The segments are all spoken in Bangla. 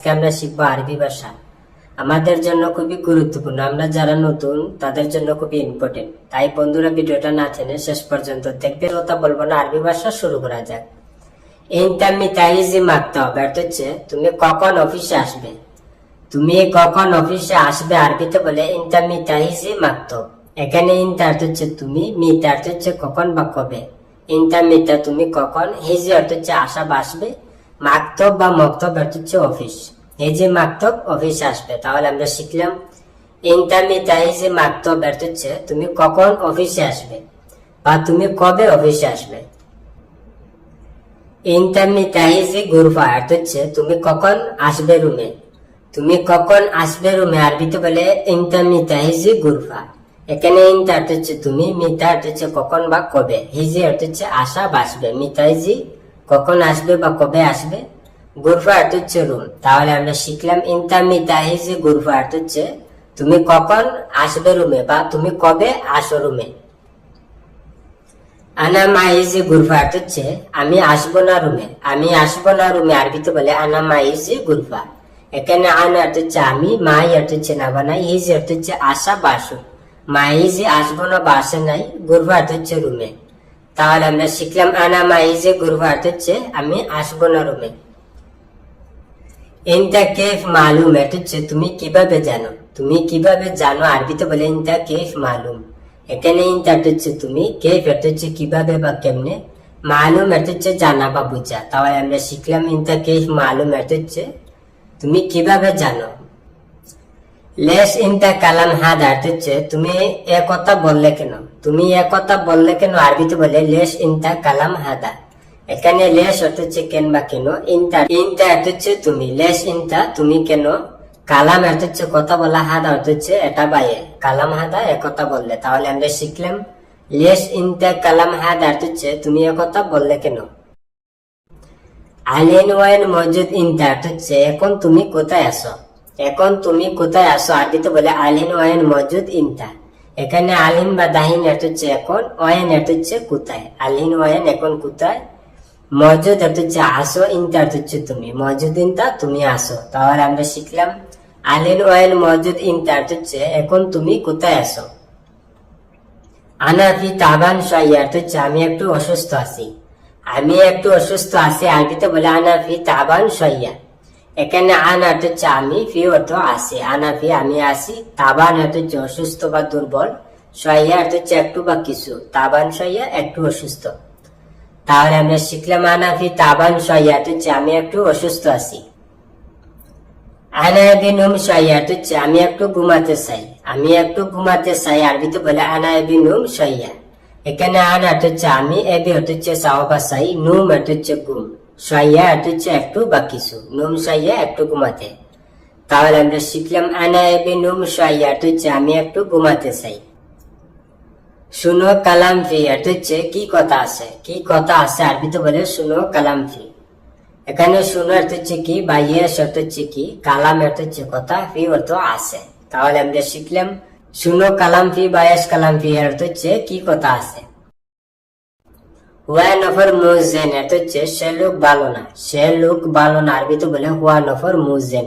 আজকে আমরা শিখবো আরবি ভাষা। আমাদের জন্য খুবই গুরুত্বপূর্ণ, আমরা যারা নতুন তাদের জন্য খুবই ইম্পর্টেন্ট। তাই বন্ধুরা ভিডিওটা না টেনে শেষ পর্যন্ত দেখবে। কথা বলবো না, আরবি ভাষা শুরু করা যাক। হচ্ছে তুমি কখন অফিসে আসবে। তুমি কখন অফিসে আসবে আরবিতে বলে ইনতামিতাইজি মাকতব। এখানে ইনতা অর্থ হচ্ছে তুমি, মিতা অর্থ হচ্ছে কখন বা কবে। ইনতামিতা তুমি কখন, হিজি অর্থ হচ্ছে আসা বা আসবে, মাকতব বা মক্তব অর্থ হচ্ছে অফিস। এই যে মাকতব অফিসে আসবে। তাহলে আমরা শিখলাম ইনতামিতাইজি মাকতব অর্থ হচ্ছে তুমি কখন অফিসে আসবে বা তুমি কবে অফিসে আসবে। ইনতামিতাইজি গুরফা অর্থ হচ্ছে তুমি কখন আসবে রুমে। তুমি কখন আসবে রুমে আরবিতে বলে ইনতামিতাইজি গুরফা। এখানে ইনতা অর্থ হচ্ছে তুমি, মিতা অর্থ হচ্ছে কখন বা কবে, হিজি অর্থ হচ্ছে আসা বা আসবে, মিতাইজি কখন আসবে বা কবে আসবে, গুরফা অর্থ হচ্ছে রুম। তাহলে আমরা শিখলাম ইনতামিতাইজি গুরফা অর্থ হচ্ছে তুমি কখন আসবে রুমে বা তুমি কবে আসো রুমে। আনা মাইজি গুরফা অর্থ হচ্ছে আমি আসবো না রুমে। আমি আসবো না রুমে আরবিতে বলে আনা মাইজি গুরফা। এখানে আনা অর্থ হচ্ছে আমি, মাই অর্থ হচ্ছে না বা নাই, হিজি অর্থ হচ্ছে আসা বা আসো। মাইজি আসবো না বা আসে নাই, গুরফা অর্থ হচ্ছে রুমে। তাহলে আমরা শিখলাম আনা মাইজি গুরফা অর্থ হচ্ছে আমি আসবো না রুমে। ইনতা কেফ মালুম অর্থ হচ্ছে তুমি কিভাবে জানো। তুমি কিভাবে জানো আরবিতে বলে ইনতা কেফ মালুম। এখানে ইনতা অর্থ হচ্ছে তুমি, কেফ অর্থ হচ্ছে কিভাবে বা কেমনে, মালুম অর্থ হচ্ছে জানা বা বুঝা। তাহলে আমরা শিখলাম ইনতা কেফ মালুম অর্থ হচ্ছে তুমি কিভাবে জানো। লেশ ইনতা কালাম হাদা অর্থ হচ্ছে তুমি এ কথা বললে কেন। তুমি এ কথা বললে কেন আরবিতে বলে লেশ ইনতা কালাম হাদা। এখানে লেশ অর্থ হচ্ছে কেন বা কেন, ইনতা ইনতা অর্থ হচ্ছে তুমি, লেশ ইনতা তুমি কেন, কালাম অর্থ হচ্ছে কথা বলা, হাদা অর্থ হচ্ছে এটা বাইয়ে, কালাম হাদা এ কথা বললে। তাহলে আমরা শিখলাম লেশ ইনতা কালাম হাদা অর্থ হচ্ছে তুমি এ কথা বললে কেন। আলিন ওয়াইন মজুদ ইনতা অর্থ হচ্ছে এখন তুমি কোথায় আসো। এখন তুমি কোথায় আসো আরবিতে বলে আলিন ওয়াইন মজুদ ইনতা। এখানে আলিন বা দাহিন অর্থ হচ্ছে এখন, ওয়াইন অর্থ হচ্ছে কোথায়। আলিন ওয়াইন এখন কোথায়, মজুদ অর্থ হচ্ছে আসো, ইনতা অর্থ হচ্ছে তুমি, মজুদ ইনতা তুমি আসো। তাহলে আমরা শিখলাম আলিন ওয়াইন মজুদ ইনতা অর্থ হচ্ছে এখন তুমি কোথায় আসো। আনাফি তাবান শাইয়া অর্থ হচ্ছে আমি একটু অসুস্থ আছি। আমি একটু অসুস্থ আছি আরবিতে বলে আনাফি তাবান শাইয়া। এখানে আন অর্থ হচ্ছে আমি, ফি অর্থ আছে, আনাফি আমি আছি, তাবান অর্থ হচ্ছে অসুস্থ বা দুর্বল, শাইয়া অর্থ হচ্ছে একটু বা কিছু, তাবান শাইয়া একটু অসুস্থ। তাহলে আমরা শিখলাম আনাফি তাবান শাইয়া অর্থ হচ্ছে আমি একটু অসুস্থ আছি। আনা বিনুম শাইয়া অর্থ হচ্ছে আমি একটু ঘুমাতে চাই। আমি একটু ঘুমাতে চাই আরবিতে বলে আনা বিনুম শাইয়া। এখানে আন অর্থ হচ্ছে আমি, এবি অর্থ হচ্ছে চাও বা চাই, নুম অর্থ হচ্ছে ঘুম, শাইয়া অর্থ হচ্ছে একটু বা কিছু, নুম শাইয়া একটু ঘুমাতে। তাহলে আমরা শিখলাম আনা বিনুম শাইয়া অর্থ হচ্ছে আমি একটু ঘুমাতে চাই। শুনো কালাম ফি অর্থ হচ্ছে কি কথা আছে। কি কথা আছে আরবিতে বলে শুনো কালাম ফি। এখানে শুনো অর্থ হচ্ছে কি, বা ইয়েস অর্থ হচ্ছে কি, কালাম অর্থ হচ্ছে কথা, ফি অর্থ আছে। তাহলে আমরা শিখলাম শুনো কালাম ফি বা ইয়েস কালাম ফি অর্থ হচ্ছে কি কথা আছে। হুয়া নফর মুজেন অর্থ হচ্ছে সে লোক ভালো না। সে লোক ভালো না আরবিতে বলে হুয়া নফর মুজেন।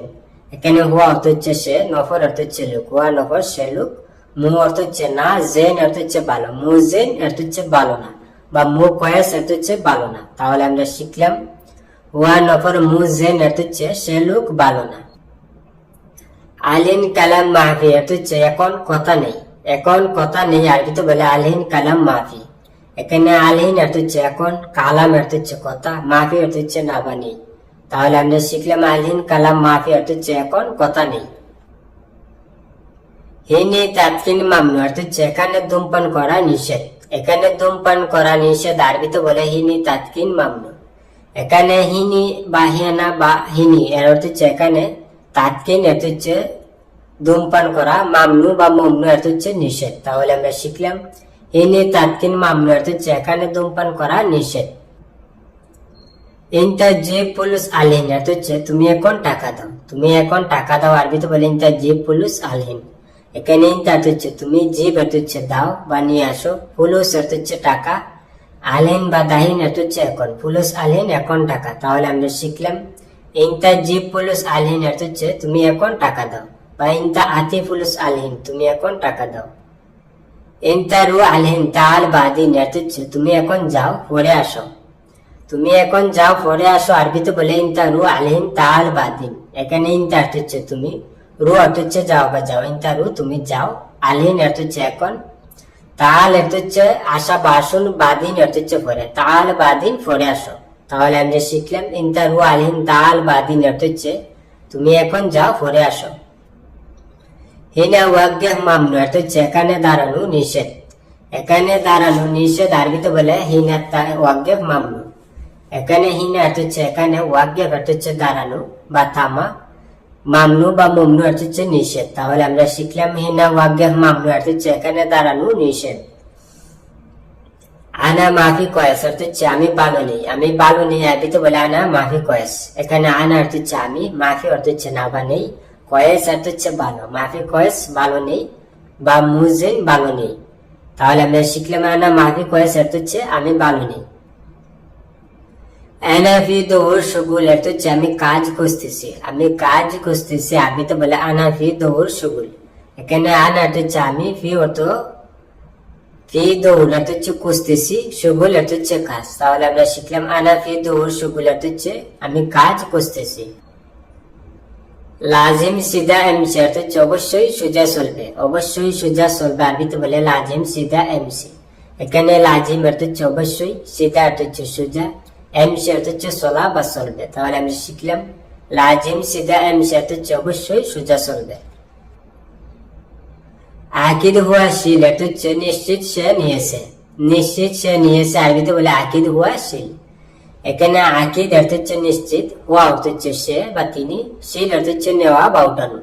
এখানে হুয়া অর্থ হচ্ছে সে, নফর অর্থ হচ্ছে লোক, হুয়া নফর সে লোক, মু অর্থ হচ্ছে না, জেন অর্থ হচ্ছে ভালো, মুজেন অর্থ হচ্ছে ভালো না, বা মু কয়েস অর্থ হচ্ছে ভালো না। তাহলে আমরা শিখলাম হুয়া নফর মুজেন অর্থ হচ্ছে সে লোক ভালো না। আলিন কালাম মাহফি অর্থ হচ্ছে এখন কথা নেই। এখন কথা নেই আরবিতে বলে আলিন কালাম মাহফি। এখানে আলিন অর্থ হচ্ছে এখন, কালাম অর্থ হচ্ছে কথা, মাহফি অর্থ হচ্ছে না বা নেই। তাহলে আমরা শিখলাম আলিন কালাম মাহফি অর্থ হচ্ছে এখন কথা নেই। হিনি তাৎকিন মামনু অর্থ হচ্ছে এখানে ধূমপান করা নিষেধ। এখানে ধূমপান করা নিষেধ আরবিতে বলে হিনি তাৎকিন মামনু। এখানে হিনি বা হেনা বা হিনি এর অর্থ হচ্ছে এখানে, তাৎকিন অর্থ হচ্ছে ধূমপান করা, মামনু বা মমনু অর্থ হচ্ছে নিষেধ। তাহলে আমরা শিখলাম হিনি তাৎকিন মামনু অর্থ হচ্ছে এখানে ধূমপান করা নিষেধ। ইনতা জি পুলুস আলহিন অর্থ হচ্ছে তুমি এখন টাকা দাও। তুমি এখন টাকা দাও আরবিতে বলে ইনতা জি পুলুস আলহিন। এখানে ইনতা অর্থ হচ্ছে তুমি, জিব অর্থ হচ্ছে দাও বা নিয়ে আসো, পুলুস অর্থ হচ্ছে টাকা, আলহিন বা দাহিন অর্থ হচ্ছে এখন, পুলুস আলহিন এখন টাকা। তাহলে আমরা শিখলাম ইনতা জি পুলুস আলহিন অর্থ হচ্ছে তুমি এখন টাকা দাও, বা ইনতা আতি পুলুস আলহিন তুমি এখন টাকা দাও। ইনতা রু আলহিন তাল বাদিন অর্থ হচ্ছে তুমি এখন যাও পরে আসো, তুমি এখন যাও পরে আসো আরবিতে বলে ইনতা রু আলহিন তাল বাদিন। এখানে ইনতা অর্থ হচ্ছে তুমি, রু অর্থ হচ্ছে যাও বা যাও, ইনতা রু তুমি যাও, আলহিন অর্থ হচ্ছে এখন, তাল অর্থ হচ্ছে আসা বা আসুন, বাদিন অর্থ হচ্ছে পরে, তাল বাদিন পরে আসো। তাহলে আমরা শিখলাম ইনতা রু আলহিন তাল বাদিন অর্থ হচ্ছে তুমি এখন যাও পরে আসো। হিনা ওয়াজ্ঞহ মামনু অর্থ হচ্ছে এখানে দাঁড়ানো নিষেধ, এখানে দাঁড়ানো নিষেধ আরবিতে বলে হিনা ওয়াজ্ঞহ মামনু। এখানে হিনা অর্থ হচ্ছে এখানে, ওয়াজ্ঞহ অর্থ হচ্ছে দাঁড়ানো বা থামা, মামনু বা মমনু অর্থ হচ্ছে নিষেধ। তাহলে আমরা শিখলাম হিনা ওয়াজ্ঞহ মামনু অর্থ হচ্ছে এখানে দাঁড়ানো নিষেধ। আনা মাফি কয়েস অর্থ হচ্ছে আমি ভালো নেই, আমি ভালো নেই আরবিতে বলে আনা মাফি কয়েস। এখানে আনা অর্থ হচ্ছে আমি, মাফি অর্থ হচ্ছে না বা নেই, কয়েস অর্থ হচ্ছে ভালো, মাফি কয়েস ভালো নেই বা মুজে ভালো নেই। তাহলে আমরা শিখলাম আনা মাফি কয়েস অর্থ হচ্ছে আমি ভালো নেই। আনা ফি দৌর শুগুল অর্থ হচ্ছে আমি কাজ খুঁজতেছি, আমি কাজ খুঁজতেছি আরবিতে বলে আনা ফি দৌর শুগুল। এখানে আনা অর্থ হচ্ছে আমি, ফি অর্থ ফি দৌর অর্থ হচ্ছে খুঁজতেছি, শুগুল অর্থ হচ্ছে কাজ। তাহলে আমরা শিখলাম আনা ফি দৌর শুগুল অর্থ হচ্ছে আমি কাজ খুঁজতেছি। লাজিম সিদা এমসি অর্থ হচ্ছে অবশ্যই সোজা চলবে, অবশ্যই সোজা চলবে আরবিতে বলে লাজিম সিদা এমসি। এখানে লাজিম অর্থ হচ্ছে অবশ্যই, সিদা অর্থ হচ্ছে সোজা, এমসি অর্থ হচ্ছে চলা বা চলবে। তাহলে আমরা শিখলাম লাজিম সিদা এমসি অর্থ হচ্ছে অবশ্যই সোজা চলবে। আকিদ হুয়া শিল অর্থ হচ্ছে নিশ্চিত সে নিয়েছে, নিশ্চিত সে নিয়েছে আরবিতে বলে আকিদ হুয়া শিল। এখানে আকিদ অর্থ হচ্ছে নিশ্চিত, হুয়া অর্থ হচ্ছে সে বা তিনি, শিল অর্থ হচ্ছে নেওয়া বা উঠানো।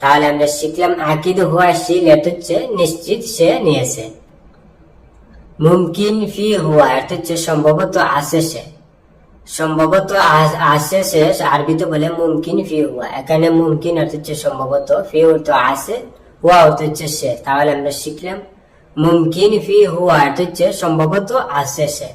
তাহলে আমরা শিখলাম আকিদ হুয়া শিল অর্থ হচ্ছে নিশ্চিত সে নিয়েছে। মুমকিন ফি হুয়া অর্থ হচ্ছে সম্ভবত আছে সে, সম্ভবত আছে সে আরবিতে বলে মুমকিন ফি হুয়া। এখানে মুমকিন অর্থ হচ্ছে সম্ভবত, ফি অর্থ আছে, হুয়া অর্থ হচ্ছে সে। তাহলে আমরা শিখলাম মুমকিন ফি হুয়া অর্থ হচ্ছে সম্ভবত আছে সে।